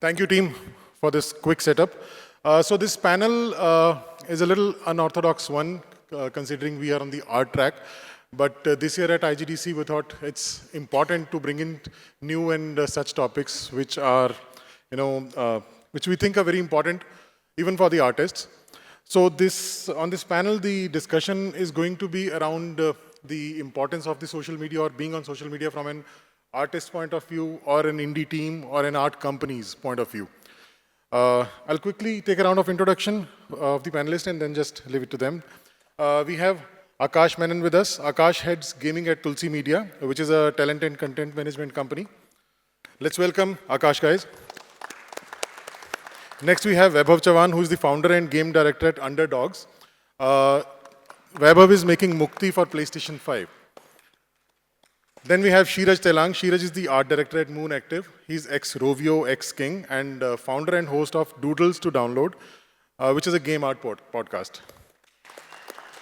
Thank you, team, for this quick setup. So this panel is a little unorthodox one, considering we are on the art track. But this year at IGDC, we thought it's important to bring in new and such topics which are, which we think are very important, even for the artists. So on this panel, the discussion is going to be around the importance of the social media or being on social media from an artist point of view or an indie team or an art company's point of view. I'll quickly take a round of introduction of the panelists and then just leave it to them. We have Akash Menon with us. Akash heads gaming at Tulsea Media, which is a talent and content management company. Let's welcome Akash, guys. Next, we have Vaibhav Chavan, who is the founder and game director at UnderDogs. Vaibhav is making Mukti for PlayStation 5. Then we have Kshiraj Telang. Kshiraj is the art director at Moon Active. He's ex-Rovio, ex-King, and founder and host of Doodles to Download, which is a game art podcast.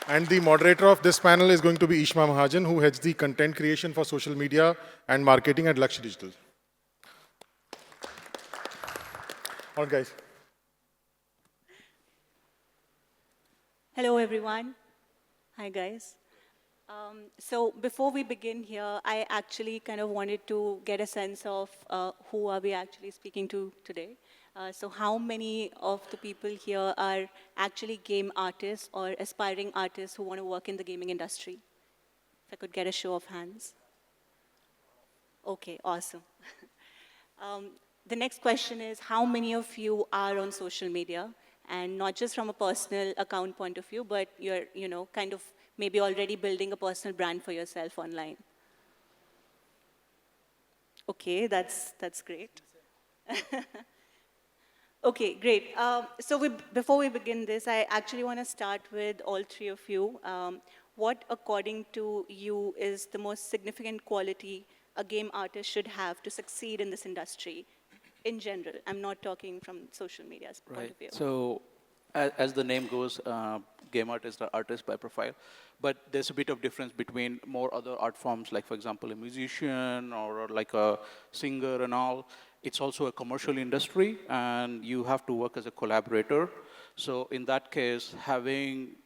And the moderator of this panel is going to be Ishma Mahajan, who heads the content creation for social media and marketing at Lakshya Digital. All right, guys. Hello, everyone. Hi, guys. So before we begin here, I actually kind of wanted to get a sense of who are we actually speaking to today. So how many of the people here are actually game artists or aspiring artists who want to work in the gaming industry? If I could get a show of hands. Okay, awesome. The next question is, how many of you are on social media? And not just from a personal account point of view, but you're, kind of maybe already building a personal brand for yourself online. Okay, that's great. Okay, great. So before we begin this, I actually want to start with all three of you. What, according to you, is the most significant quality a game artist should have to succeed in this industry? In general, I'm not talking from social media's point of view. So, as the name goes, game artists are artists by profile, but there's a bit of difference between more other art forms, like for example, a musician or like a singer and all. It's also a commercial industry, and you have to work as a collaborator. So in that case, having,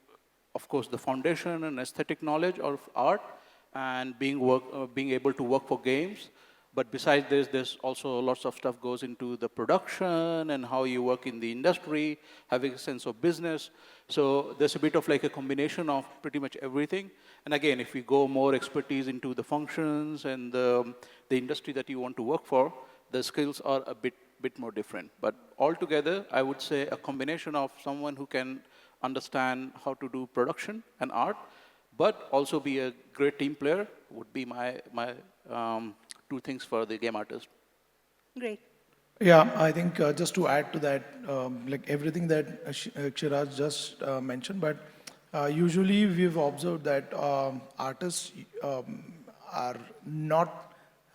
of course, the foundation and aesthetic knowledge of art, and being able to work for games. But besides this, there's also lots of stuff goes into the production and how you work in the industry, having a sense of business. So there's a bit of like a combination of pretty much everything. And again, if we go more expertise into the functions and the industry that you want to work for, the skills are a bit more different. But altogether, I would say a combination of someone who can understand how to do production and art, but also be a great team player would be my two things for the game artist. Great. Yeah, I think just to add to that, like everything that Kshiraj just mentioned, but usually we've observed that artists are not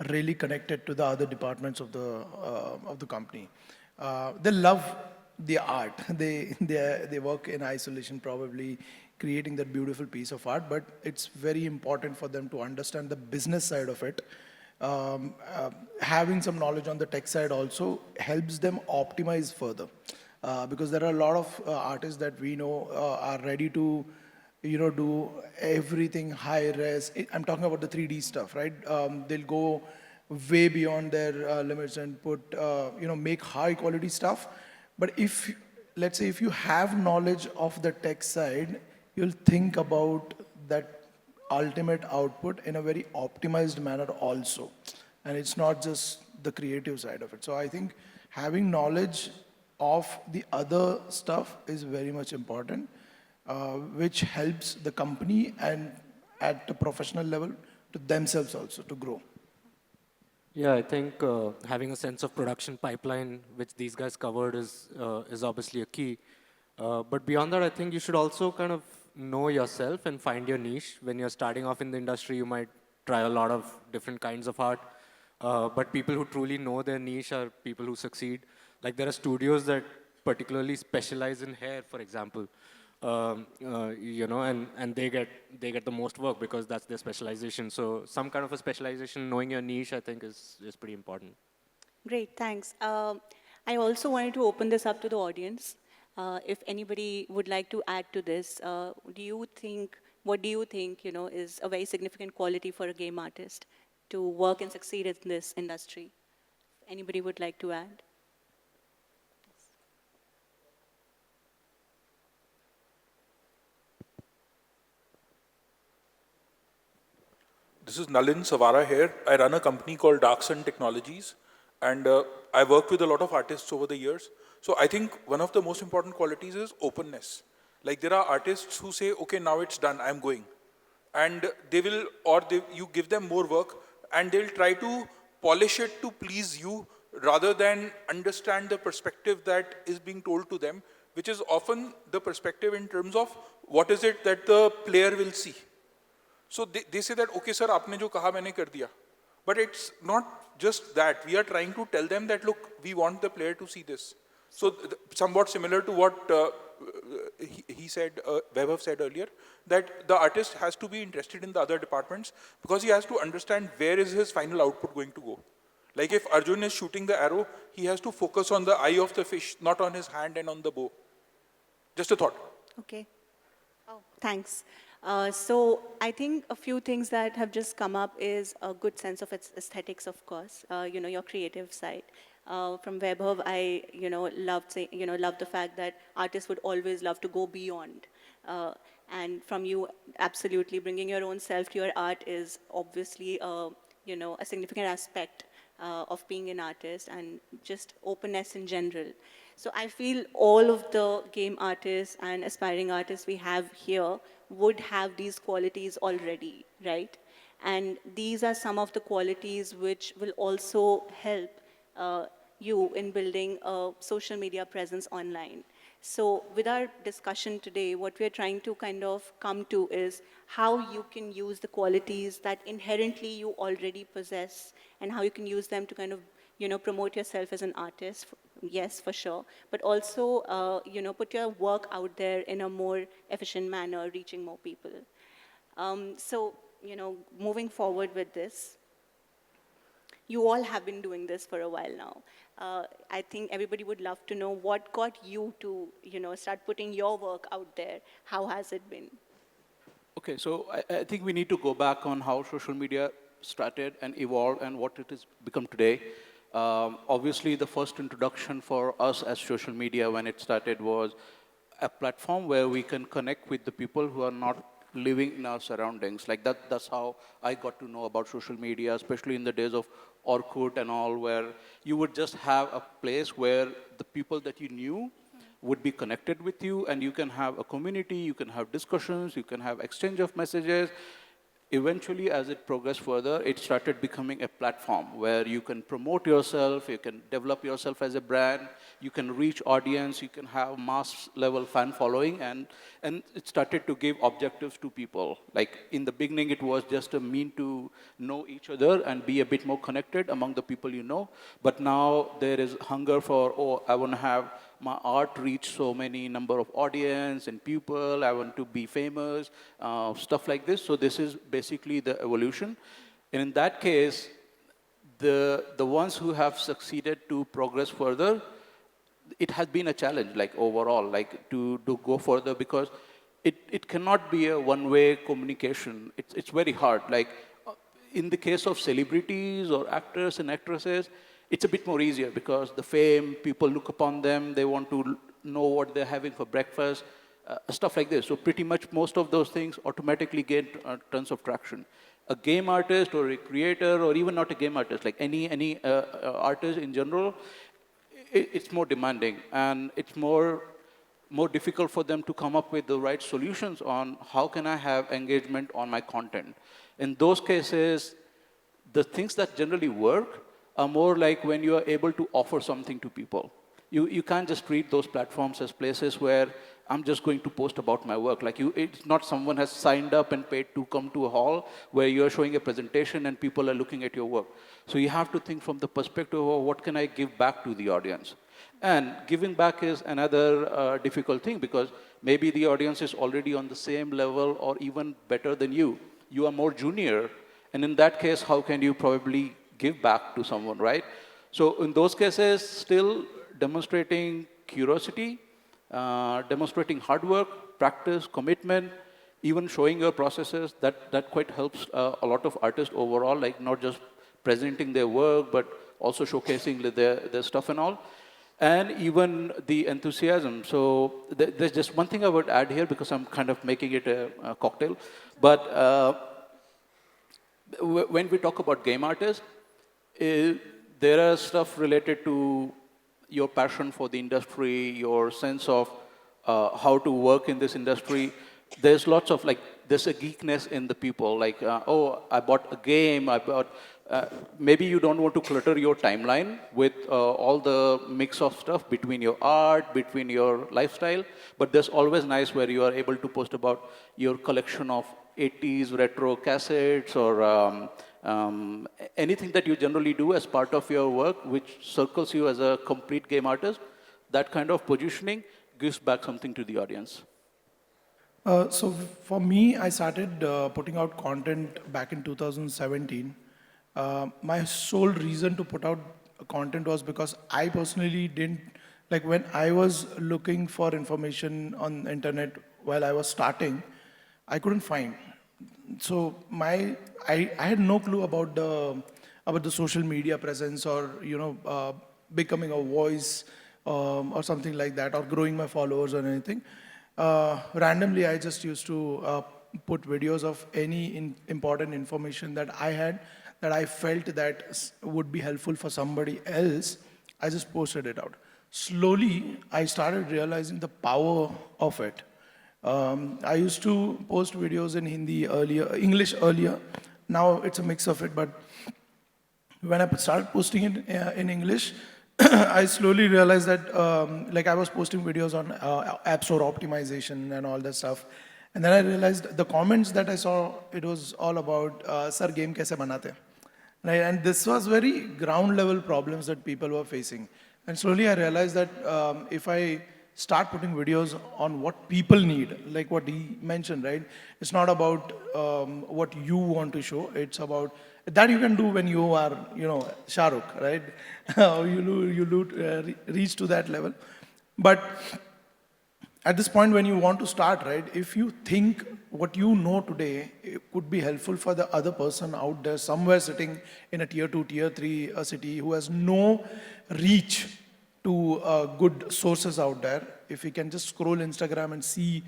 really connected to the other departments of the company. They love the art. They work in isolation, probably creating that beautiful piece of art. But it's very important for them to understand the business side of it. Having some knowledge on the tech side also helps them optimize further, because there are a lot of artists that we know are ready to do everything high res. I'm talking about the 3D stuff, right? They'll go way beyond their limits and put make high quality stuff. But let's say if you have knowledge of the tech side, you'll think about that ultimate output in a very optimized manner also. And it's not just the creative side of it. So I think having knowledge of the other stuff is very much important, which helps the company and at the professional level to themselves also to grow. Yeah, I think having a sense of production pipeline, which these guys covered, is obviously a key. But beyond that, I think you should also kind of know yourself and find your niche. When you're starting off in the industry, you might try a lot of different kinds of art. But people who truly know their niche are people who succeed. Like there are studios that particularly specialize in hair, for example. And they get the most work because that's their specialization. So some kind of a specialization, knowing your niche, I think is pretty important. Great, thanks. I also wanted to open this up to the audience. If anybody would like to add to this, what do you think, is a very significant quality for a game artist to work and succeed in this industry? Anybody would like to add? This is Nalin Savara here. I run a company called Dark Sun Technologies, and I worked with a lot of artists over the years. So I think one of the most important qualities is openness. Like there are artists who say, okay, now it's done, I'm going. And you give them more work, and they'll try to polish it to please you rather than understand the perspective that is being told to them, which is often the perspective in terms of what is it that the player will see. So they say that, okay, sir, aapne jo kaha maine kar diya. But it's not just that. We are trying to tell them that, look, we want the player to see this. So somewhat similar to what he said, Vaibhav said earlier, that the artist has to be interested in the other departments because he has to understand where is his final output going to go. Like if Arjun is shooting the arrow, he has to focus on the eye of the fish, not on his hand and on the bow. Just a thought. Okay. Oh, thanks. So I think a few things that have just come up is a good sense of its aesthetics, of course, your creative side. From Vaibhav, I, loved the fact that artists would always love to go beyond. And from you, absolutely, bringing your own self to your art is obviously, a significant aspect of being an artist and just openness in general. So I feel all of the game artists and aspiring artists we have here would have these qualities already, right? And these are some of the qualities which will also help you in building a social media presence online. So with our discussion today, what we're trying to kind of come to is how you can use the qualities that inherently you already possess and how you can use them to kind of, promote yourself as an artist. Yes, for sure. But also, put your work out there in a more efficient manner, reaching more people. So, moving forward with this, you all have been doing this for a while now. I think everybody would love to know what got you to, start putting your work out there. How has it been? Okay, so I think we need to go back on how social media started and evolved and what it has become today. Obviously, the first introduction for us as social media when it started was a platform where we can connect with the people who are not living in our surroundings. Like that's how I got to know about social media, especially in the days of Orkut and all, where you would just have a place where the people that you knew would be connected with you, and you can have a community, you can have discussions, you can have exchange of messages. Eventually, as it progressed further, it started becoming a platform where you can promote yourself, you can develop yourself as a brand, you can reach audience, you can have mass level fan following, and it started to give objectives to people. Like in the beginning, it was just a mean to know each other and be a bit more connected among the people you know. But now there is hunger for, oh, I want to have my art reach so many number of audience and people, I want to be famous, stuff like this. So this is basically the evolution. And in that case, the ones who have succeeded to progress further, it has been a challenge, like overall, like to go further, because it cannot be a one-way communication. It's very hard. Like in the case of celebrities or actors and actresses, it's a bit more easier because the fame, people look upon them, they want to know what they're having for breakfast, stuff like this. So pretty much most of those things automatically gain tons of traction. A game artist or a creator, or even not a game artist, like any artist in general, it's more demanding, and it's more difficult for them to come up with the right solutions on how can I have engagement on my content. In those cases, the things that generally work are more like when you are able to offer something to people. You can't just treat those platforms as places where I'm just going to post about my work. Like it's not someone has signed up and paid to come to a hall where you're showing a presentation and people are looking at your work. So you have to think from the perspective of what can I give back to the audience. And giving back is another difficult thing because maybe the audience is already on the same level or even better than you. You are more junior. And in that case, how can you probably give back to someone, right? So in those cases, still demonstrating curiosity, demonstrating hard work, practice, commitment, even showing your processes, that quite helps a lot of artists overall, like not just presenting their work, but also showcasing their stuff and all. And even the enthusiasm. So there's just one thing I would add here because I'm kind of making it a cocktail. But when we talk about game artists, there are stuff related to your passion for the industry, your sense of how to work in this industry. There's lots of there's a geekness in the people. Oh, I bought a game, maybe you don't want to clutter your timeline with all the mix of stuff between your art, between your lifestyle, but there's always nice where you are able to post about your collection of 80s retro cassettes or anything that you generally do as part of your work, which circles you as a complete game artist. That kind of positioning gives back something to the audience. So for me, I started putting out content back in 2017. My sole reason to put out content was because I personally didn't, when I was looking for information on the internet while I was starting, I couldn't find. So I had no clue about the social media presence or, becoming a voice or something like that, or growing my followers or anything. Randomly, I just used to put videos of any important information that I had, that I felt that would be helpful for somebody else. I just posted it out. Slowly, I started realizing the power of it. I used to post videos in English earlier. Now it's a mix of it, but when I started posting it in English, I slowly realized that I was posting videos on App Store optimization and all that stuff. And then I realized the comments that I saw, it was all about, Sir, game kaise banate? Right? And this was very ground level problems that people were facing. And slowly I realized that if I start putting videos on what people need, like what he mentioned, right? It's not about what you want to show. It's about that you can do when you are, Shah Rukh, right? you reach to that level. But at this point when you want to start, right, if you think what you know today it could be helpful for the other person out there somewhere sitting in a tier 2, tier 3 city who has no reach to good sources out there, if he can just scroll Instagram and see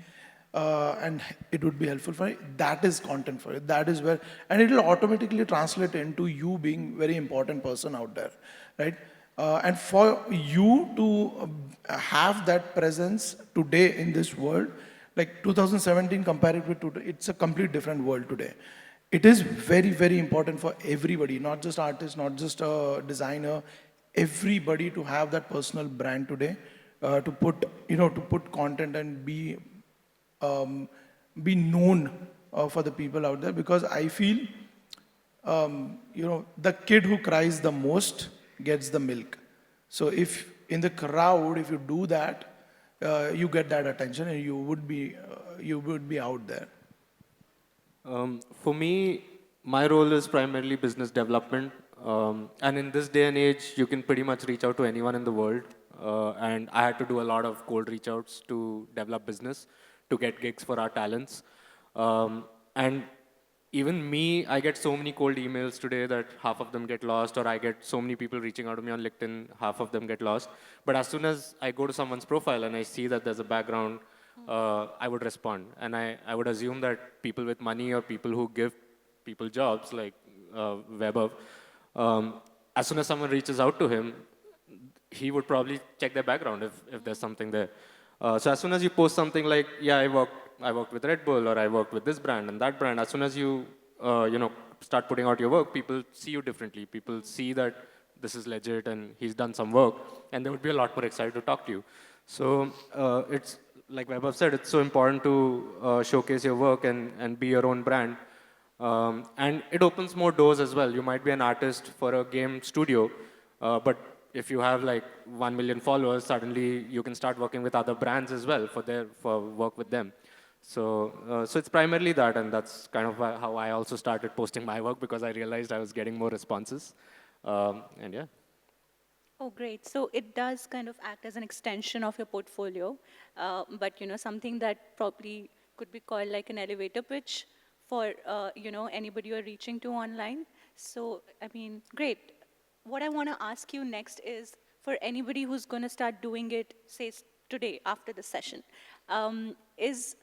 and it would be helpful for it, that is content for it. That is where, and it will automatically translate into you being very important person out there, right? And for you to have that presence today in this world, like 2017 compared with today, it's a complete different world today. It is very, very important for everybody, not just artists, not just a designer, everybody to have that personal brand today, to put content and be known for the people out there. Because I feel, the kid who cries the most gets the milk. So if in the crowd, if you do that, you get that attention and you would be out there. For me, my role is primarily business development. And in this day and age, you can pretty much reach out to anyone in the world. And I had to do a lot of cold reach outs to develop business, to get gigs for our talents. And even me, I get so many cold emails today that half of them get lost, or I get so many people reaching out to me on LinkedIn, half of them get lost. But as soon as I go to someone's profile and I see that there's a background, I would respond. And I would assume that people with money or people who give people jobs, like Vaibhav, as soon as someone reaches out to him, he would probably check their background if there's something there. So as soon as you post something like, yeah, I worked with Red Bull, or I worked with this brand and that brand, as soon as you, start putting out your work, people see you differently. People see that this is legit and he's done some work, and they would be a lot more excited to talk to you. So it's, like Vaibhav said, it's so important to showcase your work and be your own brand. And it opens more doors as well. You might be an artist for a game studio, but if you have like 1 million followers, suddenly you can start working with other brands as well for work with them. So it's primarily that, and that's kind of how I also started posting my work, because I realized I was getting more responses. And yeah. Oh, great. So it does kind of act as an extension of your portfolio, but something that probably could be called like an elevator pitch for anybody you're reaching to online. So I mean, great. What I want to ask you next is for anybody who's going to start doing it, say today after the session, is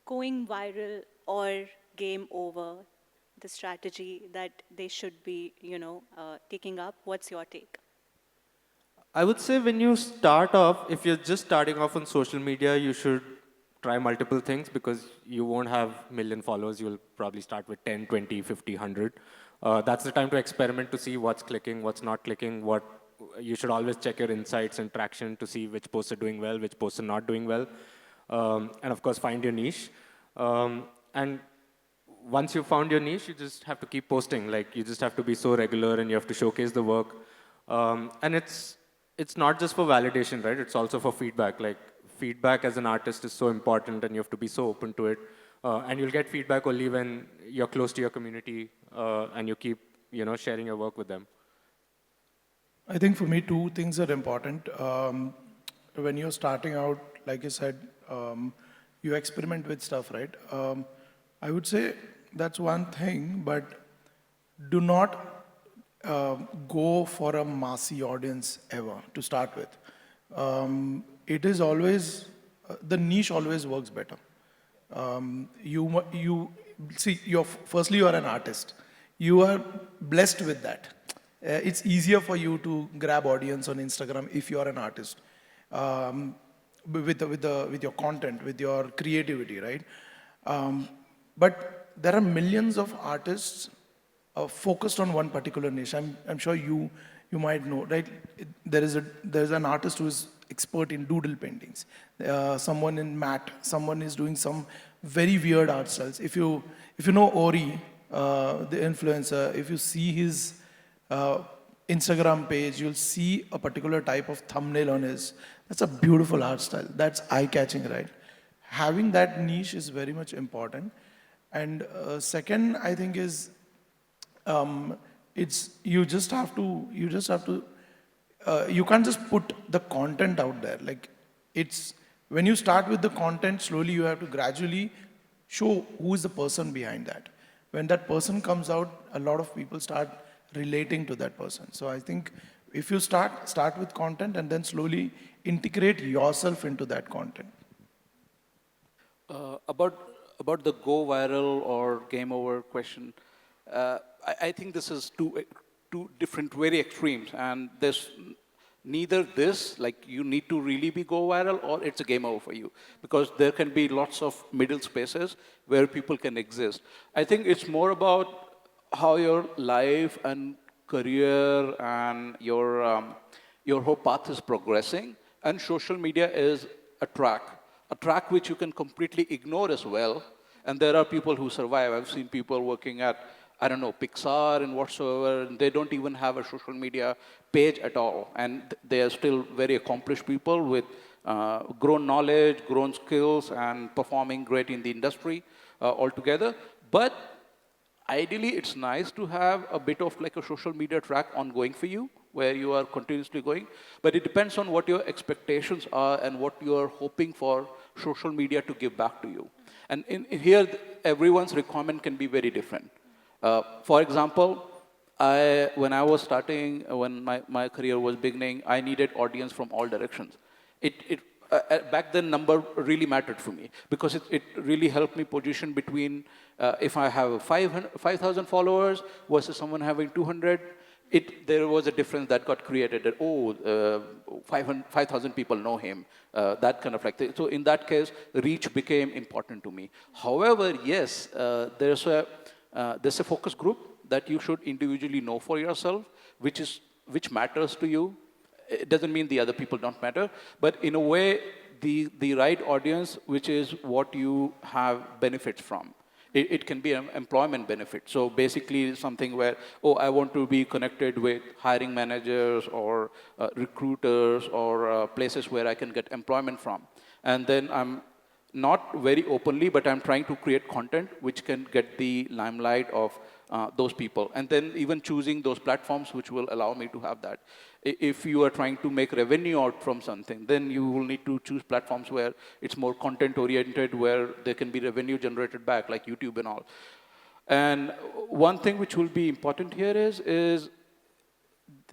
going viral or game over the strategy that they should be, taking up? What's your take? I would say when you start off, if you're just starting off on social media, you should try multiple things because you won't have million followers. You'll probably start with 10, 20, 50, 100. That's the time to experiment to see what's clicking, what's not clicking, what you should always check your insights and traction to see which posts are doing well, which posts are not doing well. And of course, find your niche. And once you've found your niche, you just have to keep posting. Like, you just have to be so regular and you have to showcase the work. And it's not just for validation, right? It's also for feedback. Like, feedback as an artist is so important and you have to be so open to it. And you'll get feedback only when you're close to your community and you keep, sharing your work with them. I think for me, two things are important. When you're starting out, like you said, you experiment with stuff, right? I would say that's one thing, but do not go for a massy audience ever to start with. It is always, the niche always works better. You see, firstly, you're an artist. You are blessed with that. It's easier for you to grab audience on Instagram if you are an artist. With your content, with your creativity, right? But there are millions of artists focused on one particular niche. I'm sure you might know, right? There's an artist who is expert in doodle paintings. Someone in matte. Someone is doing some very weird art styles. If you know Ori, the influencer, if you see his Instagram page, you'll see a particular type of thumbnail on his. That's a beautiful art style. That's eye-catching, right? Having that niche is very much important. And second, I think is you can't just put the content out there. Like, when you start with the content, slowly you have to gradually show who is the person behind that. When that person comes out, a lot of people start relating to that person. So I think if you start with content and then slowly integrate yourself into that content. About the go viral or game over question, I think this is two different, very extremes, and there's neither this, like you need to really be go viral, or it's a game over for you, because there can be lots of middle spaces where people can exist. I think it's more about how your life and career and your whole path is progressing, and social media is a track which you can completely ignore as well. And there are people who survive. I've seen people working at, I don't know, Pixar and whatsoever, and they don't even have a social media page at all. And they are still very accomplished people with grown knowledge, grown skills, and performing great in the industry altogether. But ideally, it's nice to have a bit of like a social media track ongoing for you, where you are continuously going. But it depends on what your expectations are and what you are hoping for social media to give back to you. And here, everyone's requirement can be very different. For example, when I was starting, when my career was beginning, I needed audience from all directions. Back then, number really mattered for me, because it really helped me position between if I have 5,000 followers versus someone having 200. There was a difference that got created. That 5,000 people know him. That kind of like thing. So in that case, reach became important to me. However, yes, there's a focus group that you should individually know for yourself, which matters to you. It doesn't mean the other people don't matter, but in a way, the right audience, which is what you have benefits from. It can be an employment benefit. So basically something where, I want to be connected with hiring managers or recruiters or places where I can get employment from. And then I'm not very openly, but I'm trying to create content which can get the limelight of those people. And then even choosing those platforms which will allow me to have that. If you are trying to make revenue out from something, then you will need to choose platforms where it's more content oriented, where there can be revenue generated back, like YouTube and all. And one thing which will be important here is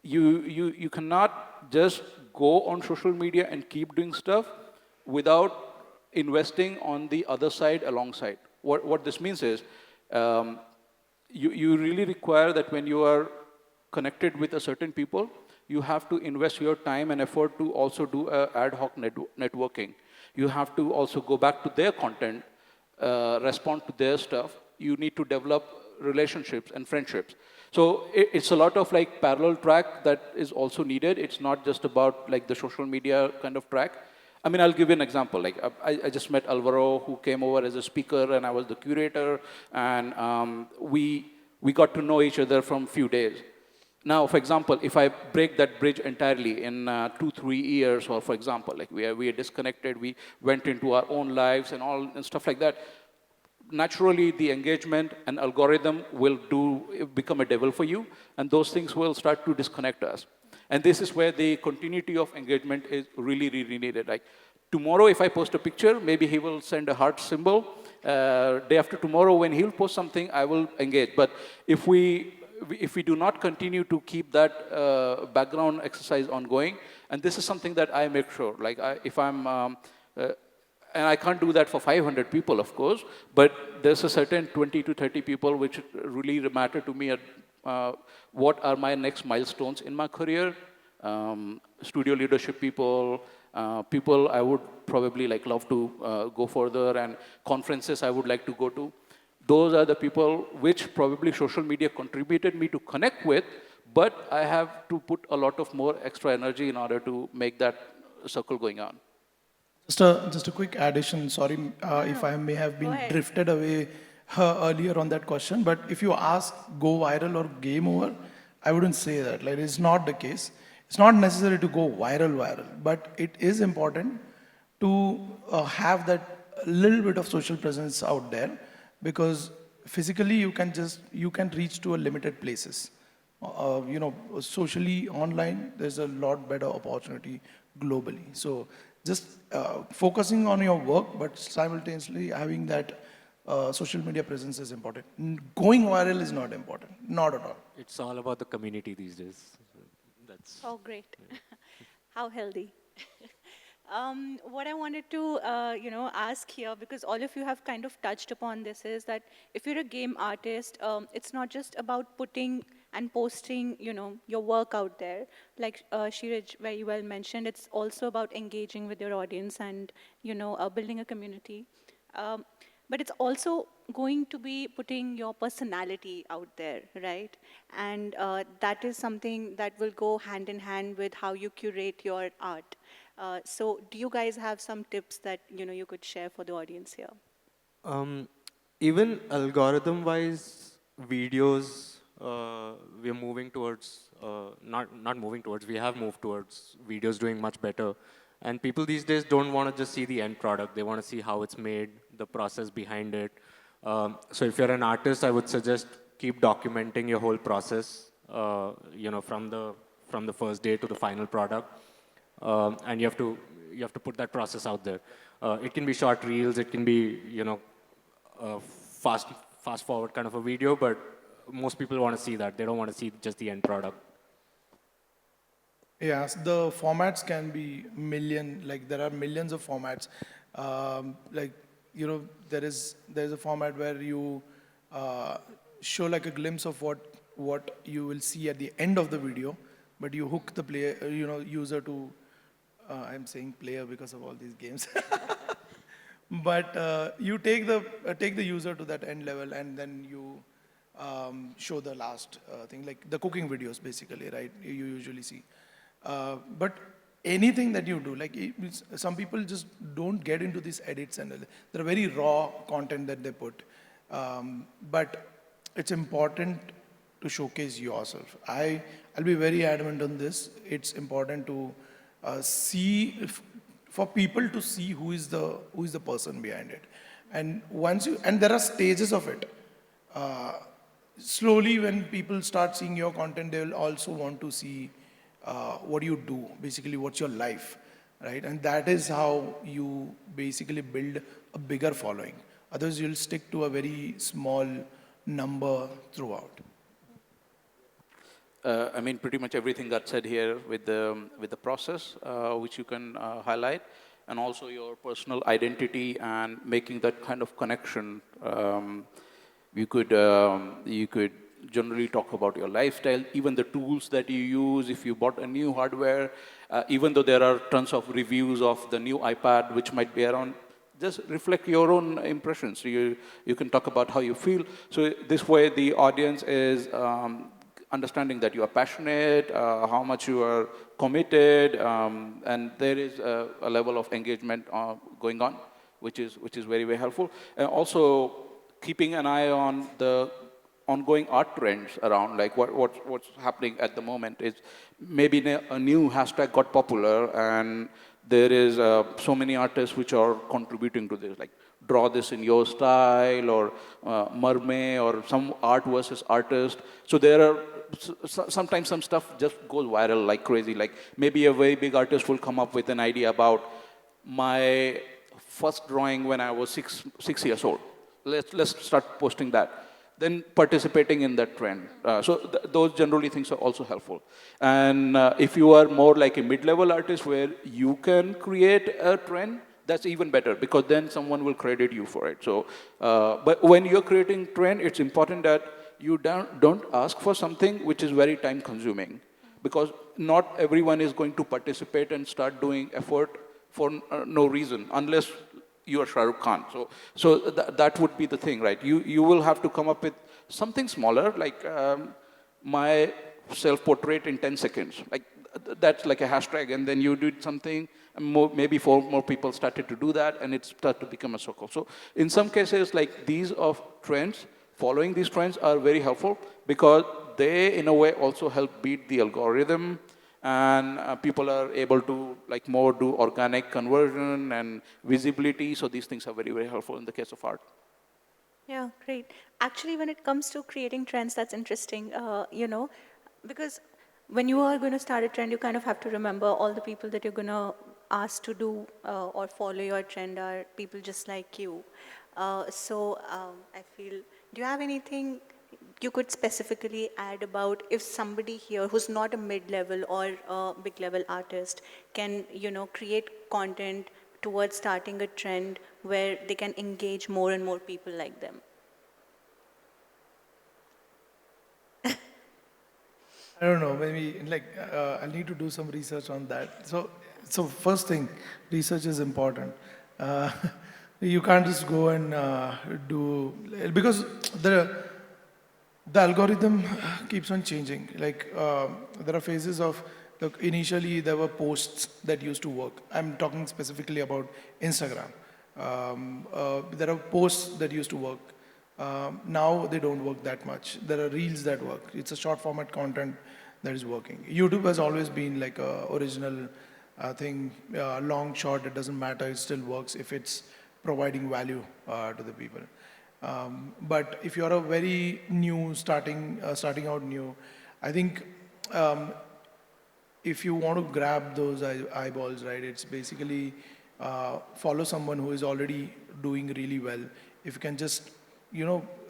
you cannot just go on social media and keep doing stuff without investing on the other side alongside. What this means is, you really require that when you are connected with a certain people, you have to invest your time and effort to also do ad hoc networking. You have to also go back to their content, respond to their stuff. You need to develop relationships and friendships. So it's a lot of like parallel track that is also needed. It's not just about like the social media kind of track. I mean, I'll give you an example. Like I just met Alvaro, who came over as a speaker, and I was the curator, and we got to know each other from few days. Now, for example, if I break that bridge entirely in 2-3 years, or for example, like we are disconnected, we went into our own lives and all and stuff like that, naturally the engagement and algorithm will become a devil for you, and those things will start to disconnect us. And this is where the continuity of engagement is really, really needed. Like tomorrow, if I post a picture, maybe he will send a heart symbol. Day after tomorrow, when he'll post something, I will engage. But if we do not continue to keep that background exercise ongoing, and this is something that I make sure, like if I'm, and I can't do that for 500 people, of course, but there's a certain 20 to 30 people which really matter to me. What are my next milestones in my career? Studio leadership people, people I would probably like love to go further, and conferences I would like to go to. Those are the people which probably social media contributed me to connect with, but I have to put a lot of more extra energy in order to make that circle going on. Just a quick addition, sorry if I may have been ahead. drifted away earlier on that question, but if you ask go viral or game over, I wouldn't say that. Like, it's not the case. It's not necessary to go viral, but it is important to have that little bit of social presence out there, because physically you can reach to a limited places. Socially online, there's a lot better opportunity globally. So just focusing on your work, but simultaneously having that social media presence is important. Going viral is not important, not at all. It's all about the community these days. That's Oh, great. How healthy. What I wanted to, ask here, because all of you have kind of touched upon this, is that if you're a game artist, it's not just about putting and posting, your work out there. Like Kshiraj very well mentioned, it's also about engaging with your audience and, building a community. But it's also going to be putting your personality out there, right? And that is something that will go hand in hand with how you curate your art. So do you guys have some tips that you could share for the audience here? Even algorithm-wise videos, we are moving towards, not moving towards, we have moved towards videos doing much better. And people these days don't want to just see the end product. They want to see how it's made, the process behind it. So if you're an artist, I would suggest keep documenting your whole process, from the first day to the final product. And you have to put that process out there. It can be short reels, it can be fast forward kind of a video, but most people want to see that. They don't want to see just the end product. Yes, the formats can be there are millions of formats. There's a format where you show like a glimpse of what you will see at the end of the video, but you hook the player, user to, I'm saying player because of all these games. But you take the user to that end level, and then you show the last thing, like the cooking videos basically, right? You usually see. But anything that you do, some people just don't get into these edits, and they're very raw content that they put. But it's important to showcase yourself. I'll be very adamant on this. It's important to for people to see who is the person behind it. And and there are stages of it. Slowly, when people start seeing your content, they will also want to see what do you do? Basically, what's your life, right? And that is how you basically build a bigger following. Otherwise, you'll stick to a very small number throughout. I mean, pretty much everything got said here with the process, which you can highlight, and also your personal identity and making that kind of connection. You could generally talk about your lifestyle, even the tools that you use. If you bought a new hardware, even though there are tons of reviews of the new iPad, which might be around, just reflect your own impressions. You can talk about how you feel. So this way, the audience is understanding that you are passionate, how much you are committed, and there is a level of engagement going on, which is very, very helpful. And also keeping an eye on the ongoing art trends around, like what's happening at the moment is maybe a new hashtag got popular, and there is so many artists which are contributing to this, like draw this in your style, or mermaid, or some art versus artist. So there are sometimes some stuff just goes viral like crazy. Like maybe a very big artist will come up with an idea about my first drawing when I was six years old. Let's start posting that. Then participating in that trend. So those generally things are also helpful. And if you are more like a mid-level artist where you can create a trend, that's even better, because then someone will credit you for it. So, but when you're creating trend, it's important that you don't ask for something which is very time consuming, because not everyone is going to participate and start doing effort for no reason, unless you are Shah Rukh Khan. So that would be the thing, right? You will have to come up with something smaller, like my self-portrait in 10 seconds. Like that's like a hashtag, and then you did something, and maybe 4 more people started to do that, and it started to become a circle. So in some cases, like these of trends, following these trends are very helpful, because they, in a way, also help beat the algorithm, and people are able to like more do organic conversion and visibility. So these things are very, very helpful in the case of art. Yeah, great. Actually, when it comes to creating trends, that's interesting, because when you are going to start a trend, you kind of have to remember all the people that you're going to ask to do or follow your trend are people just like you. So I feel, do you have anything you could specifically add about if somebody here who's not a mid-level or a big-level artist can, create content towards starting a trend where they can engage more and more people like them? I don't know, maybe like I'll need to do some research on that. So first thing, research is important. You can't just go and do, because the algorithm keeps on changing. Like there are phases of, look, initially there were posts that used to work. I'm talking specifically about Instagram. There are posts that used to work. Now they don't work that much. There are reels that work. It's a short format content that is working. YouTube has always been like a original thing, long, short, it doesn't matter, it still works if it's providing value to the people. But if you're a very new, starting out new, I think if you want to grab those eyeballs, right, it's basically follow someone who is already doing really well. If you can just,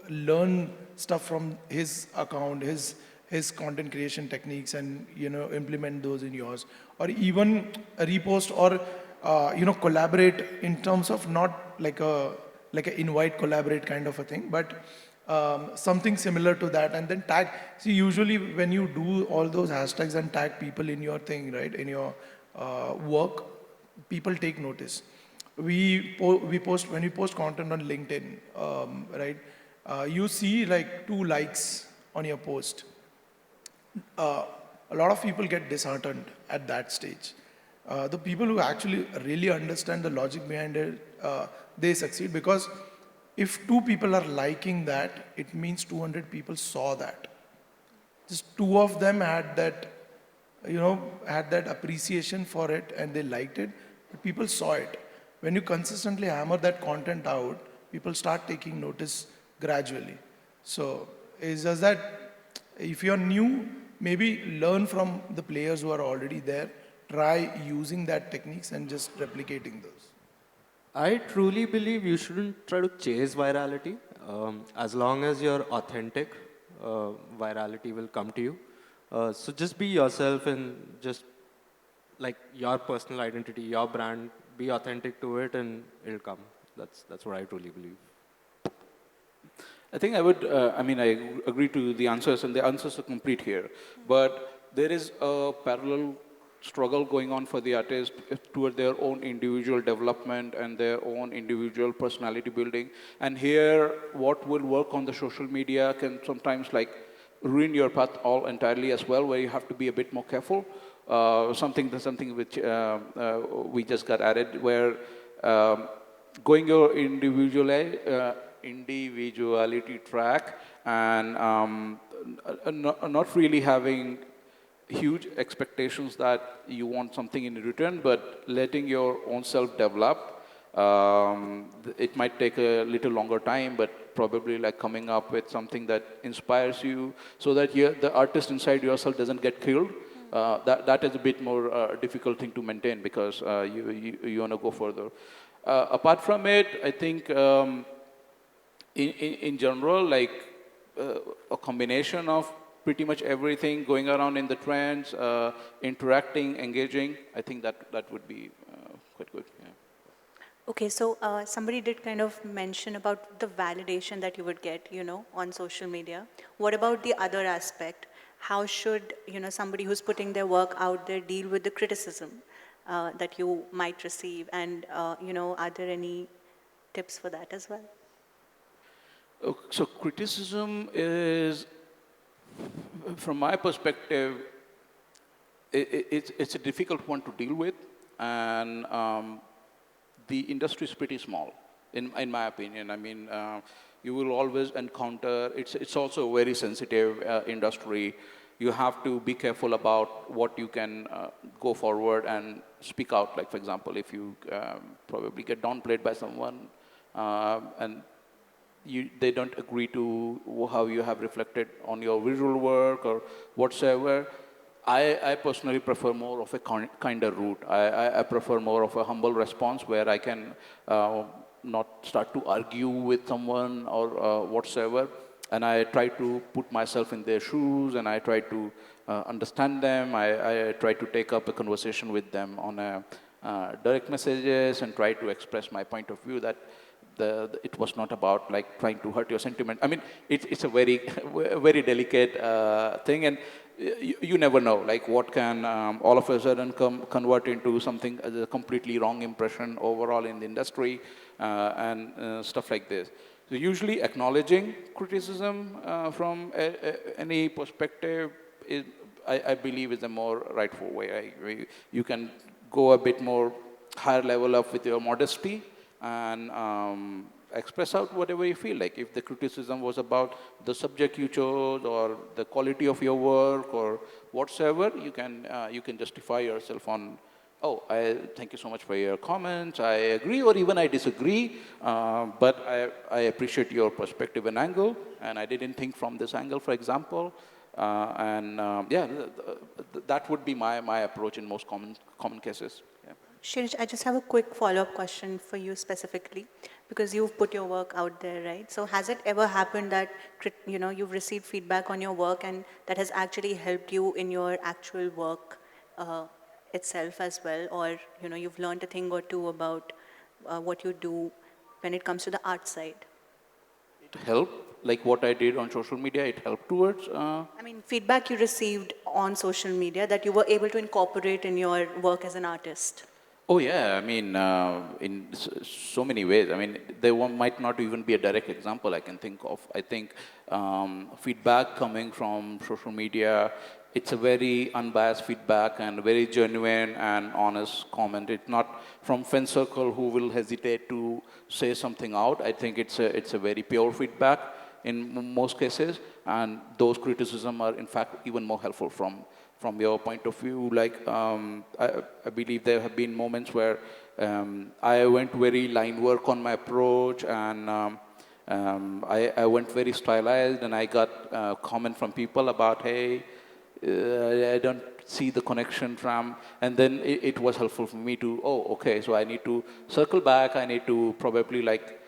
learn stuff from his account, his content creation techniques, and, implement those in yours. Or even repost or, collaborate in terms of not like an invite, collaborate kind of a thing, but something similar to that, and then tag. See, usually when you do all those hashtags and tag people in your thing, right, in your work, people take notice. When we post content on LinkedIn, right, you see like 2 likes on your post. A lot of people get disheartened at that stage. The people who actually really understand the logic behind it, they succeed, because if 2 people are liking that, it means 200 people saw that. Just 2 of them had that, had that appreciation for it, and they liked it, but people saw it. When you consistently hammer that content out, people start taking notice gradually. So it's just that if you're new, maybe learn from the players who are already there, try using that techniques and just replicating those. I truly believe you shouldn't try to chase virality. As long as you're authentic, virality will come to you. So just be yourself and just like your personal identity, your brand, be authentic to it and it'll come. That's what I truly believe. I think I would, I mean, I agree to the answers, and the answers are complete here. But there is a parallel struggle going on for the artist toward their own individual development and their own individual personality building. And here, what will work on the social media can sometimes like ruin your path all entirely as well, where you have to be a bit more careful. Something which we just got added, where going your individuality track and not really having huge expectations that you want something in return, but letting your own self develop. It might take a little longer time, but probably like coming up with something that inspires you so that the artist inside yourself doesn't get killed. That is a bit more difficult thing to maintain because you want to go further. Apart from it, I think in general, like a combination of pretty much everything going around in the trends, interacting, engaging, I think that would be quite good. Yeah. Okay, so somebody did kind of mention about the validation that you would get, on social media. What about the other aspect? How should, somebody who's putting their work out there deal with the criticism that you might receive? And, are there any tips for that as well? So criticism is, from my perspective, it's a difficult one to deal with, and the industry is pretty small, in my opinion. I mean, you will always encounter, it's also a very sensitive industry. You have to be careful about what you can go forward and speak out. Like, for example, if you probably get downplayed by someone and they don't agree to how you have reflected on your visual work or whatsoever, I personally prefer more of a kinder route. I prefer more of a humble response where I can not start to argue with someone or whatsoever. And I try to put myself in their shoes and I try to understand them. I try to take up a conversation with them on direct messages and try to express my point of view that it was not about like trying to hurt your sentiment. I mean, it's a very, very delicate thing, and you never know, like what can all of a sudden convert into something as a completely wrong impression overall in the industry and stuff like this. So usually acknowledging criticism from any perspective is, I believe, is a more rightful way. You can go a bit more higher level up with your modesty and express out whatever you feel like. If the criticism was about the subject you chose or the quality of your work or whatsoever, you can justify yourself on, oh, I thank you so much for your comments. I agree or even I disagree, but I appreciate your perspective and angle, and I didn't think from this angle, for example. Yeah, that would be my approach in most common cases. Yeah. Kshiraj, I just have a quick follow-up question for you specifically, because you've put your work out there, right? So has it ever happened that, you've received feedback on your work and that has actually helped you in your actual work itself as well? Or, you've learned a thing or two about what you do when it comes to the art side? It helped, like what I did on social media, it helped towards... I mean, feedback you received on social media that you were able to incorporate in your work as an artist. Oh yeah, I mean, in so many ways. I mean, there might not even be a direct example I can think of. I think feedback coming from social media, it's a very unbiased feedback and very genuine and honest comment. It's not from friend circle who will hesitate to say something out. I think it's a very pure feedback in most cases, and those criticisms are in fact even more helpful from your point of view. Like, I believe there have been moments where I went very line work on my approach, and I went very stylized, and I got comment from people about, hey, I don't see the connection from, and then it was helpful for me to, oh, okay, so I need to circle back, I need to probably like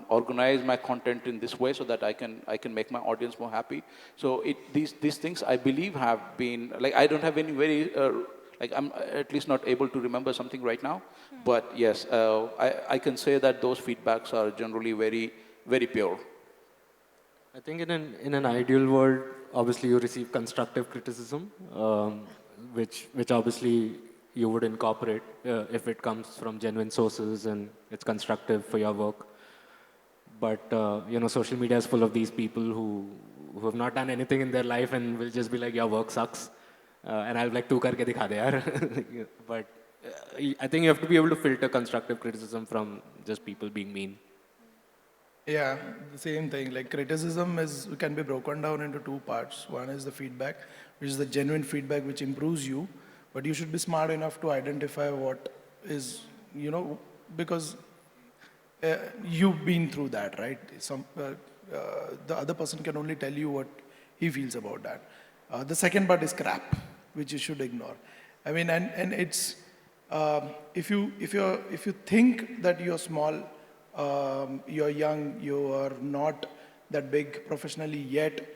organize my content in this way so that I can make my audience more happy. So these things I believe have been, like I don't have any very, like I'm at least not able to remember something right now, but yes, I can say that those feedbacks are generally very, very pure. I think in an ideal world, obviously you receive constructive criticism, which obviously you would incorporate if it comes from genuine sources and it's constructive for your work. But you know, social media is full of these people who have not done anything in their life and will just be like, your work sucks, and I'll be like, tu karke dikha de yaar. But I think you have to be able to filter constructive criticism from just people being mean. Yeah, the same thing. Like criticism can be broken down into two parts. One is the feedback, which is the genuine feedback which improves you, but you should be smart enough to identify what is, because you've been through that, right? The other person can only tell you what he feels about that. The second part is crap, which you should ignore. I mean, and it's if you think that you're small, you're young, you are not that big professionally yet,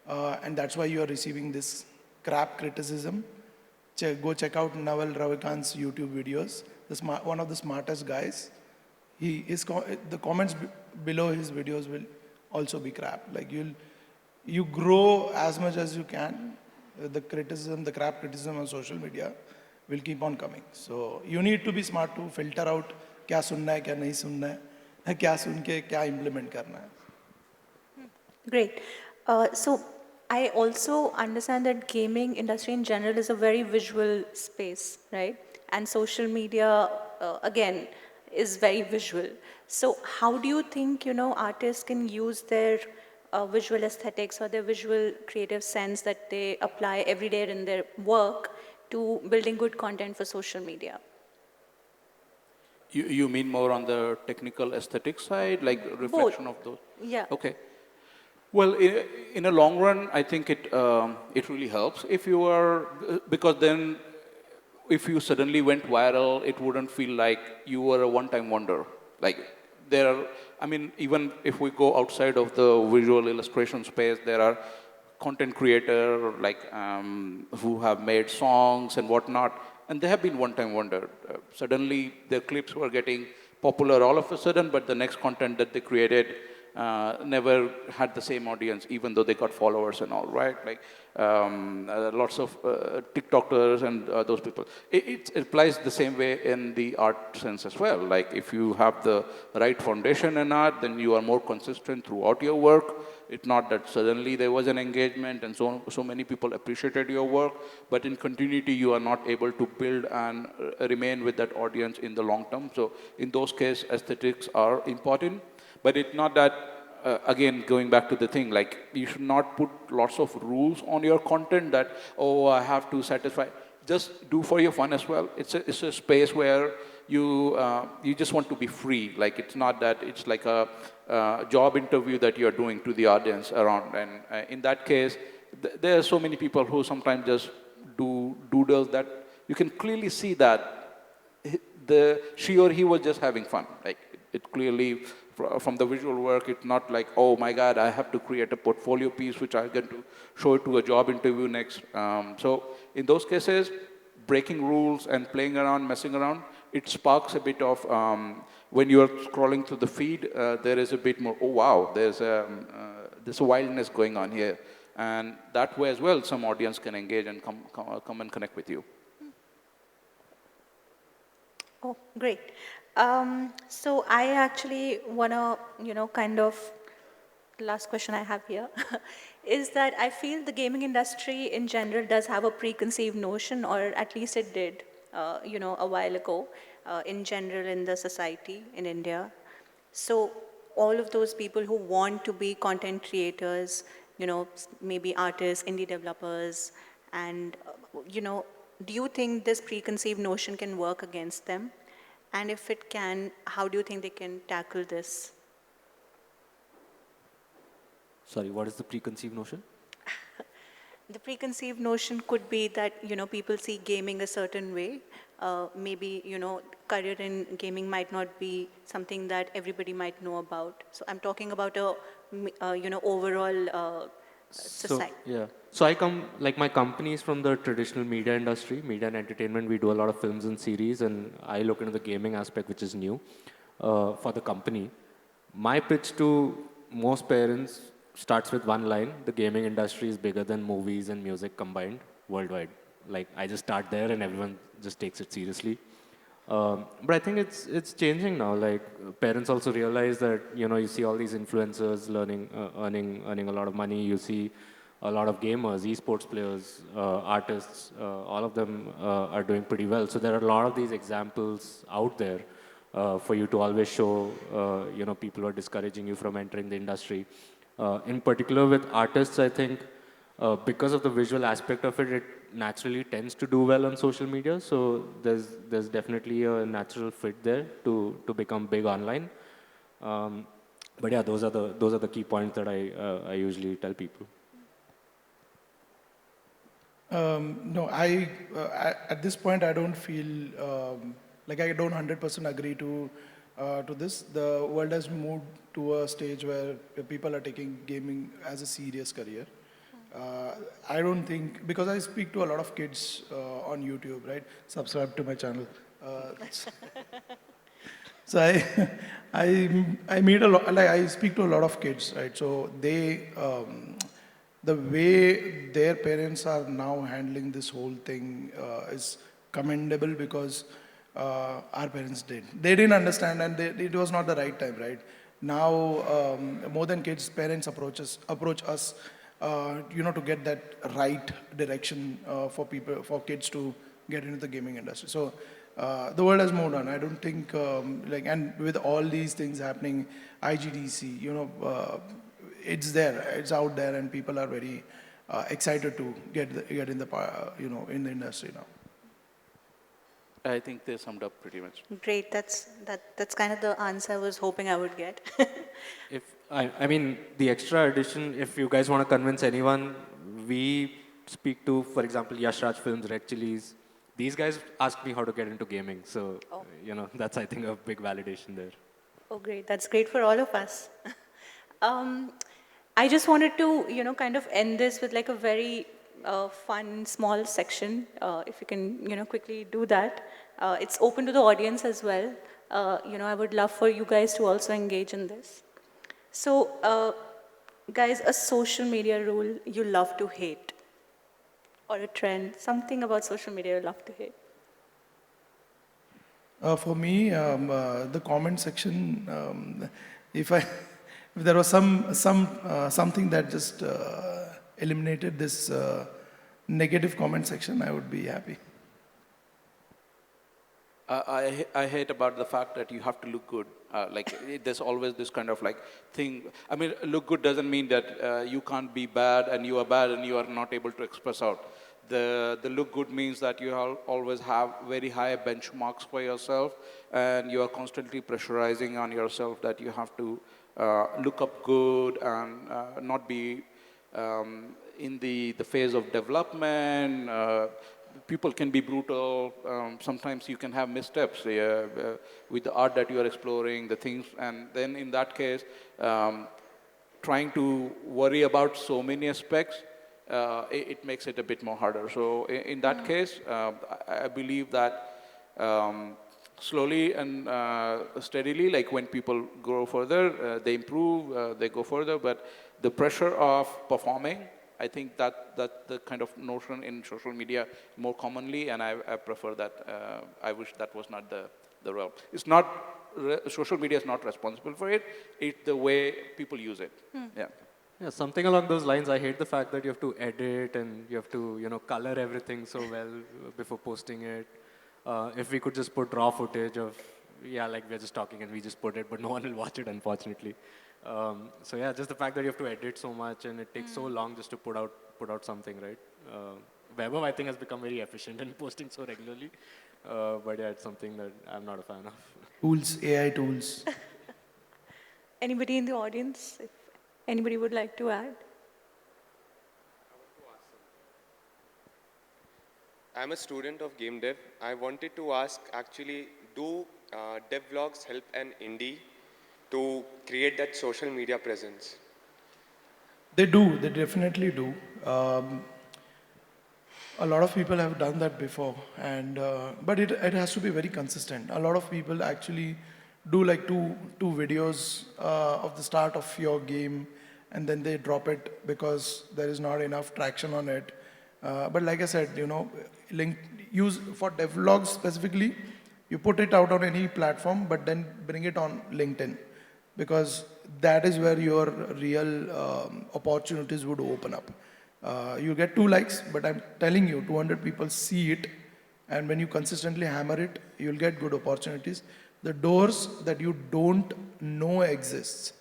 and that's why you are receiving this crap criticism. Go check out Naval Ravikant's YouTube videos. One of the smartest guys. The comments below his videos will also be crap. Like you grow as much as you can. The crap criticism on social media will keep on coming. So you need to be smart to filter out क्या सुनना है क्या नहीं सुनना है क्या सुन के क्या implement करना है. Great. So I also understand that gaming industry in general is a very visual space, right? And social media, again, is very visual. So how do you think, artists can use their visual aesthetics or their visual creative sense that they apply every day in their work to building good content for social media? You mean more on the technical aesthetic side, like reflection Both. of those? Yeah. Okay. Well, in a long run, I think it really helps if you are, because then if you suddenly went viral, it wouldn't feel like you were a one-time wonder. Like even if we go outside of the visual illustration space, there are content creators who have made songs and whatnot, and they have been one-time wonder. Suddenly, their clips were getting popular all of a sudden, but the next content that they created never had the same audience, even though they got followers and all, right? Like lots of TikTokers and those people. It applies the same way in the art sense as well. Like if you have the right foundation in art, then you are more consistent throughout your work. It's not that suddenly there was an engagement and so many people appreciated your work, but in continuity you are not able to build and remain with that audience in the long term. So in those cases, aesthetics are important. But it's not that, again, going back to the thing, like you should not put lots of rules on your content that, oh, I have to satisfy. Just do for your fun as well. It's a space where you just want to be free. Like it's not that it's like a job interview that you're doing to the audience around. And in that case, there are so many people who sometimes just do doodles that you can clearly see that she or he was just having fun. Like it clearly, from the visual work, it's not like, oh my God, I have to create a portfolio piece which I'm going to show it to a job interview next. So in those cases, breaking rules and playing around, messing around, it sparks a bit of, when you're scrolling through the feed, there is a bit more, oh wow, there's a wildness going on here. And that way as well, some audience can engage and come and connect with you. Oh, great. So I actually want to, last question I have here, is that I feel the gaming industry in general does have a preconceived notion, or at least it did, a while ago, in general in the society in India. So all of those people who want to be content creators, maybe artists, indie developers, and, do you think this preconceived notion can work against them? And if it can, how do you think they can tackle this? Sorry, what is the preconceived notion? The preconceived notion could be that, people see gaming a certain way. Maybe, career in gaming might not be something that everybody might know about. So I'm talking about overall So, society. yeah. So I come, like my company is from the traditional media industry, media and entertainment. We do a lot of films and series, and I look into the gaming aspect, which is new for the company. My pitch to most parents starts with one line: the gaming industry is bigger than movies and music combined worldwide. Like I just start there, and everyone just takes it seriously. But I think it's changing now. Like parents also realize that you see all these influencers earning a lot of money. You see a lot of gamers, esports players, artists. All of them are doing pretty well. So there are a lot of these examples out there for you to always show. People who are discouraging you from entering the industry. In particular, with artists, I think because of the visual aspect of it, it naturally tends to do well on social media. So there's definitely a natural fit there to become big online. But yeah, those are the key points that I usually tell people. No, at this point, I don't feel like I don't 100% agree to this. The world has moved to a stage where people are taking gaming as a serious career. I don't think, because I speak to a lot of kids on YouTube, right? Subscribe to my channel. So I meet a lot, like I speak to a lot of kids, right? So the way their parents are now handling this whole thing is commendable, because our parents they didn't understand, and it was not the right time, right? Now, more than kids, parents approach us, to get that right direction for kids to get into the gaming industry. So the world has moved on. I don't think, and with all these things happening, IGDC, it's there, it's out there, and people are very excited to get in in the industry now. I think they summed up pretty much. Great. That's kind of the answer I was hoping I would get. If I mean the extra addition, if you guys want to convince anyone, we speak to, for example, Kshiraj Films, Red Chilies. These guys ask me how to get into gaming, so Oh. that's I think a big validation there. Oh, great. That's great for all of us. I just wanted to, kind of end this with like a very fun, small section. If you can, quickly do that. It's open to the audience as well. I would love for you guys to also engage in this. So, guys, a social media rule you love to hate, or a trend, something about social media you love to hate. For me, the comment section, if there was something that just eliminated this negative comment section, I would be happy. I hate about the fact that you have to look good. There's always this kind of like thing. I mean, look good doesn't mean that you can't be bad and you are bad and you are not able to express out. The look good means that you always have very high benchmarks for yourself, and you are constantly pressurizing on yourself that you have to look up good and not be in the phase of development. People can be brutal. Sometimes you can have missteps with the art that you are exploring, the things, and then in that case, trying to worry about so many aspects, it makes it a bit more harder. So in that case, I believe that slowly and steadily, like when people grow further, they improve, they go further, but the pressure of performing, I think that the kind of notion in social media more commonly, and I prefer that. I wish that was not the realm. It's not, social media is not responsible for it. It's the way people use it. Yeah. Yeah, something along those lines. I hate the fact that you have to edit and you have to, color everything so well before posting it. If we could just put raw footage of, like we're just talking and we just put it, but no one will watch it, unfortunately. So yeah, just the fact that you have to edit so much and it takes so long just to put out something, right? Vaibhav, I think, has become very efficient in posting so regularly. But yeah, it's something that I'm not a fan of. Tools, AI tools. Anybody in the audience? If anybody would like to add? I'm a student of game dev. I wanted to ask, actually, do dev vlogs help an indie to create that social media presence? They do, they definitely do. A lot of people have done that before, and but it has to be very consistent. A lot of people actually do like two videos of the start of your game, and then they drop it because there is not enough traction on it. But like I said, link use for devlogs specifically. You put it out on any platform, but then bring it on LinkedIn, because that is where your real opportunities would open up. You get 2 likes, but I'm telling you, 200 people see it, and when you consistently hammer it, you'll get good opportunities. The doors that you don't know exists,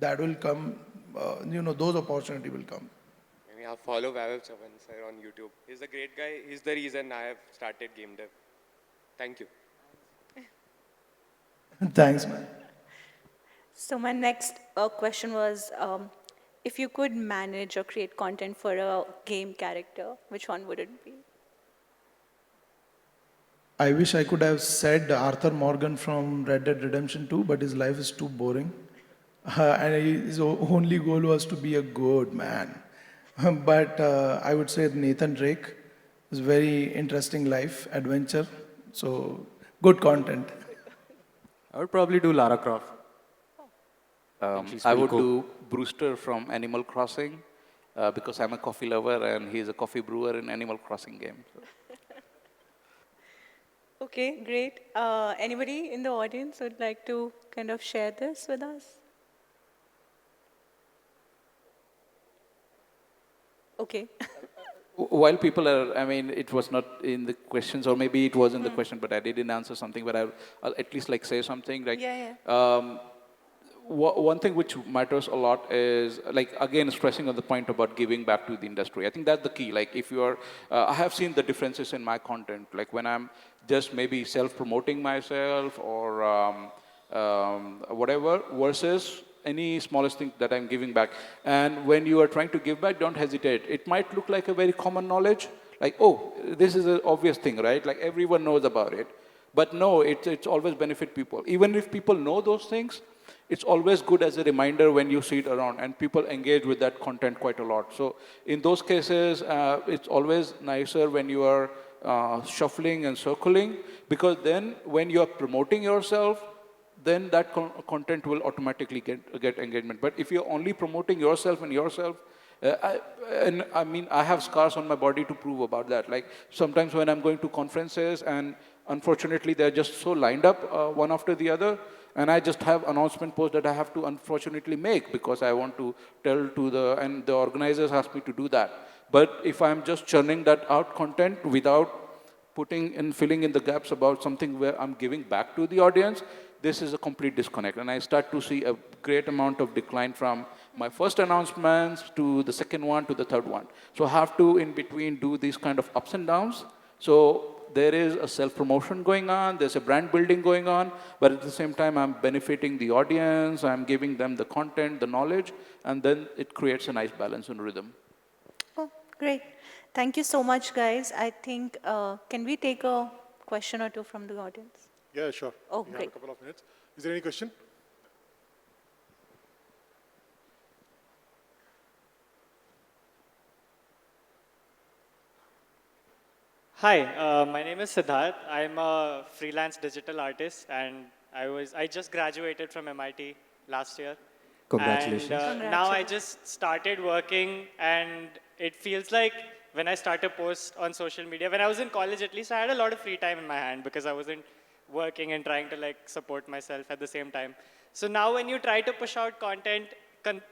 that will come, those opportunity will come. I mean, I follow Vaibhav Chavan sir on YouTube. He's a great guy. He's the reason I have started game dev. Thank you. Thanks, man. So my next question was, if you could manage or create content for a game character, which one would it be? I wish I could have said Arthur Morgan from Red Dead Redemption 2, but his life is too boring. And his only goal was to be a good man. But I would say Nathan Drake is very interesting life, adventure. So good content. I would probably do Lara Croft. She's I pretty would cool. do Brewster from Animal Crossing because I'm a coffee lover and he's a coffee brewer in Animal Crossing game. So. Okay, great. Anybody in the audience would like to kind of share this with us? Okay. While people are, I mean, it was not in the questions, or maybe it was in the question, but I didn't answer something, but I'll at least like say something. Like, one thing which matters a lot is, like, again, stressing on the point about giving back to the industry. I think that's the key. Like, if you are, I have seen the differences in my content. Like, when I'm just maybe self-promoting myself or whatever, versus any smallest thing that I'm giving back. And when you are trying to give back, don't hesitate. It might look like a very common knowledge, like, oh, this is an obvious thing, right? Like, everyone knows about it. But no, it's always benefit people. Even if people know those things, it's always good as a reminder when you see it around, and people engage with that content quite a lot. So in those cases, it's always nicer when you are shuffling and circling, because then when you are promoting yourself, then that content will automatically get engagement. But if you're only promoting yourself and yourself, I mean, I have scars on my body to prove about that. Like, sometimes when I'm going to conferences, and unfortunately they're just so lined up one after the other, and I just have announcement posts that I have to unfortunately make because I want to tell to and the organizers ask me to do that. But if I'm just churning that out content without putting and filling in the gaps about something where I'm giving back to the audience, this is a complete disconnect. And I start to see a great amount of decline from my first announcements to the second one to the third one. So I have to, in between, do these kind of ups and downs. So there is a self-promotion going on, there's a brand building going on, but at the same time, I'm benefiting the audience, I'm giving them the content, the knowledge, and then it creates a nice balance and rhythm. Oh, great. Thank you so much, guys. I think, can we take a question or two from the audience? Yeah, sure. Oh, We have great. a couple of minutes. Is there any question? Hi, my name is Siddharth. I'm a freelance digital artist, and I just graduated from MIT last year. Congratulations. And now I just started working, and it feels like when I start a post on social media, when I was in college at least, I had a lot of free time in my hand because I wasn't working and trying to like support myself at the same time. So now when you try to push out content,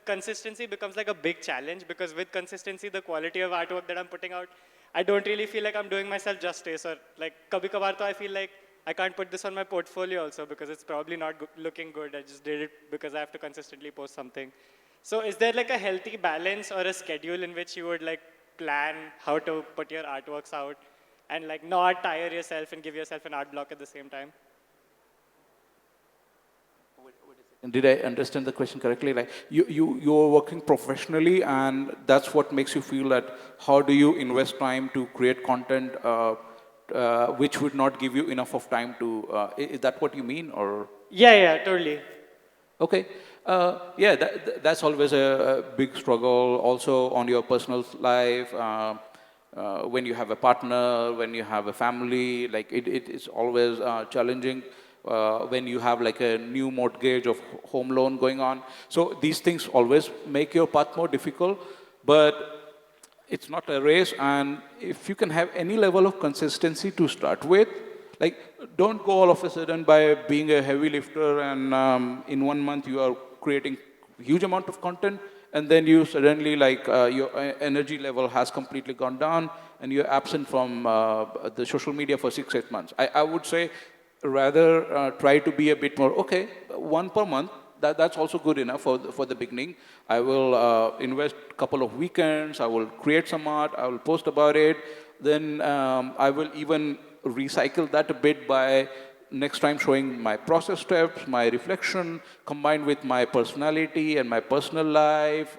consistency becomes like a big challenge, because with consistency, the quality of artwork that I'm putting out, I don't really feel like I'm doing myself justice, or like kabhi kabhar to I feel like I can't put this on my portfolio also because it's probably not looking good. I just did it because I have to consistently post something. So is there like a healthy balance or a schedule in which you would like plan how to put your artworks out and like not tire yourself and give yourself an art block at the same time? Did I understand the question correctly? Like you're working professionally, and that's what makes you feel that how do you invest time to create content which would not give you enough of time to? Is that what you mean, or? Yeah, totally. Okay. Yeah, that's always a big struggle. Also on your personal life, when you have a partner, when you have a family, like it is always challenging. When you have like a new mortgage of home loan going on. So these things always make your path more difficult, but it's not a race. And if you can have any level of consistency to start with, like don't go all of a sudden by being a heavy lifter and in 1 month you are creating huge amount of content and then you suddenly like your energy level has completely gone down and you're absent from the social media for 6-8 months. I would say rather try to be a bit more, okay, one per month, that's also good enough for the beginning. I will invest a couple of weekends, I will create some art, I will post about it, then I will even recycle that a bit by next time showing my process steps, my reflection, combined with my personality and my personal life,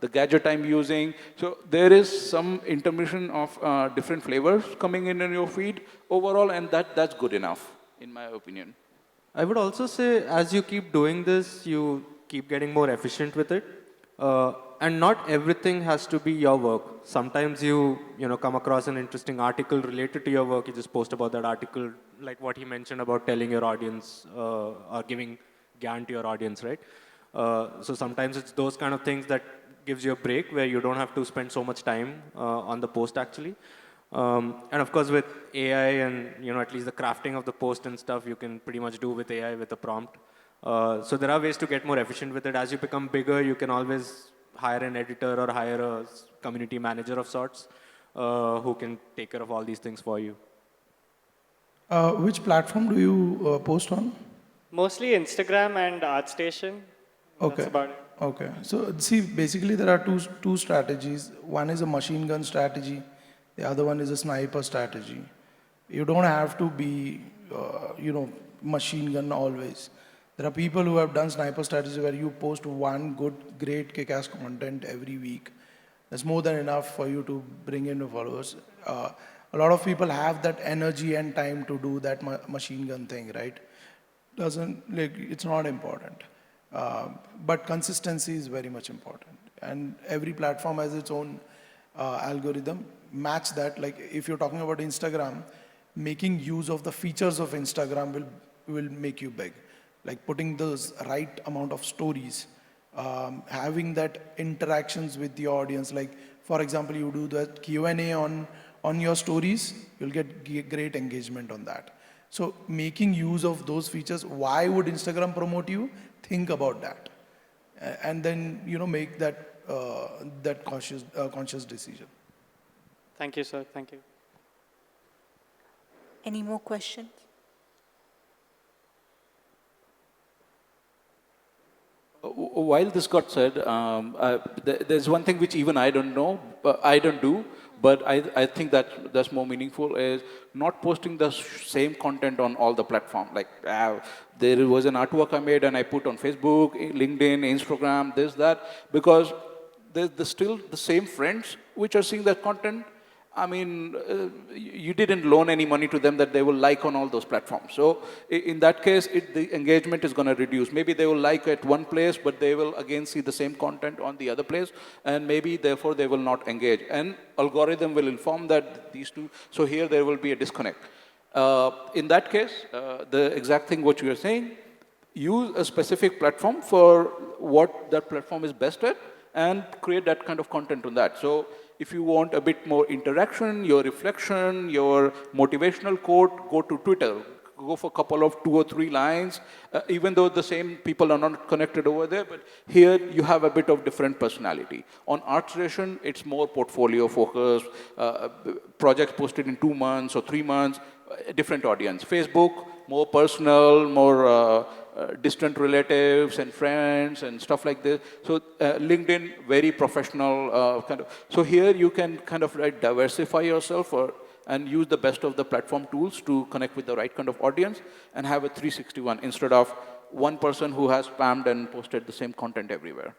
the gadget I'm using. So there is some intermission of different flavors coming in your feed overall, and that's good enough, in my opinion. I would also say as you keep doing this, you keep getting more efficient with it. And not everything has to be your work. Sometimes you come across an interesting article related to your work. You just post about that article, like what he mentioned about telling your audience or giving GAN to your audience, right? So sometimes it's those kind of things that gives you a break where you don't have to spend so much time on the post actually. And of course with AI and at least the crafting of the post and stuff, you can pretty much do with AI with a prompt. So there are ways to get more efficient with it. As you become bigger, you can always hire an editor or hire a community manager of sorts who can take care of all these things for you. Which platform do you post on? Mostly Instagram and ArtStation. Okay. That's about it. Okay. So see, basically there are two strategies. One is a machine gun strategy. The other one is a sniper strategy. You don't have to be, machine gun always. There are people who have done sniper strategy where you post one good, great kick-ass content every week. That's more than enough for you to bring in the followers. A lot of people have that energy and time to do that machine gun thing, right? It's not important. But consistency is very much important. And every platform has its own algorithm. Match that. Like if you're talking about Instagram, making use of the features of Instagram will make you big. Like putting those right amount of stories, having that interactions with the audience. Like for example, you do that Q&A on your stories, you'll get great engagement on that. So making use of those features, why would Instagram promote you? Think about that. And then, make that conscious decision. Thank you, sir. Thank you. Any more questions? While this got said, there's one thing which even I don't know, I don't do, but I think that's more meaningful is not posting the same content on all the platforms. Like there was an artwork I made and I put on Facebook, LinkedIn, Instagram, this, that, because there's still the same friends which are seeing that content. I mean, you didn't loan any money to them that they will like on all those platforms. So in that case, the engagement is going to reduce. Maybe they will like at one place, but they will again see the same content on the other place, and maybe therefore they will not engage. And algorithm will inform that these two. So here there will be a disconnect. In that case, the exact thing what you are saying, use a specific platform for what that platform is best at, and create that kind of content on that. So if you want a bit more interaction, your reflection, your motivational quote, go to Twitter. Go for a couple of 2 or 3 lines, even though the same people are not connected over there, but here you have a bit of different personality. On ArtStation, it's more portfolio focused, projects posted in 2 months or 3 months, different audience. Facebook, more personal, more distant relatives and friends and stuff like this. So LinkedIn, very professional kind of. So here you can kind of diversify yourself and use the best of the platform tools to connect with the right kind of audience and have a 361 instead of one person who has spammed and posted the same content everywhere.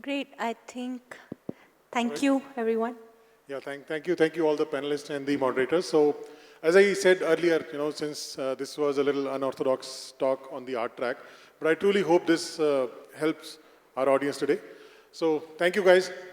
Great. I think, thank you, everyone. Yeah, thank you all the panelists and the moderators. So, as I said earlier, since this was a little unorthodox talk on the art track, but I truly hope this helps our audience today. So, thank you guys.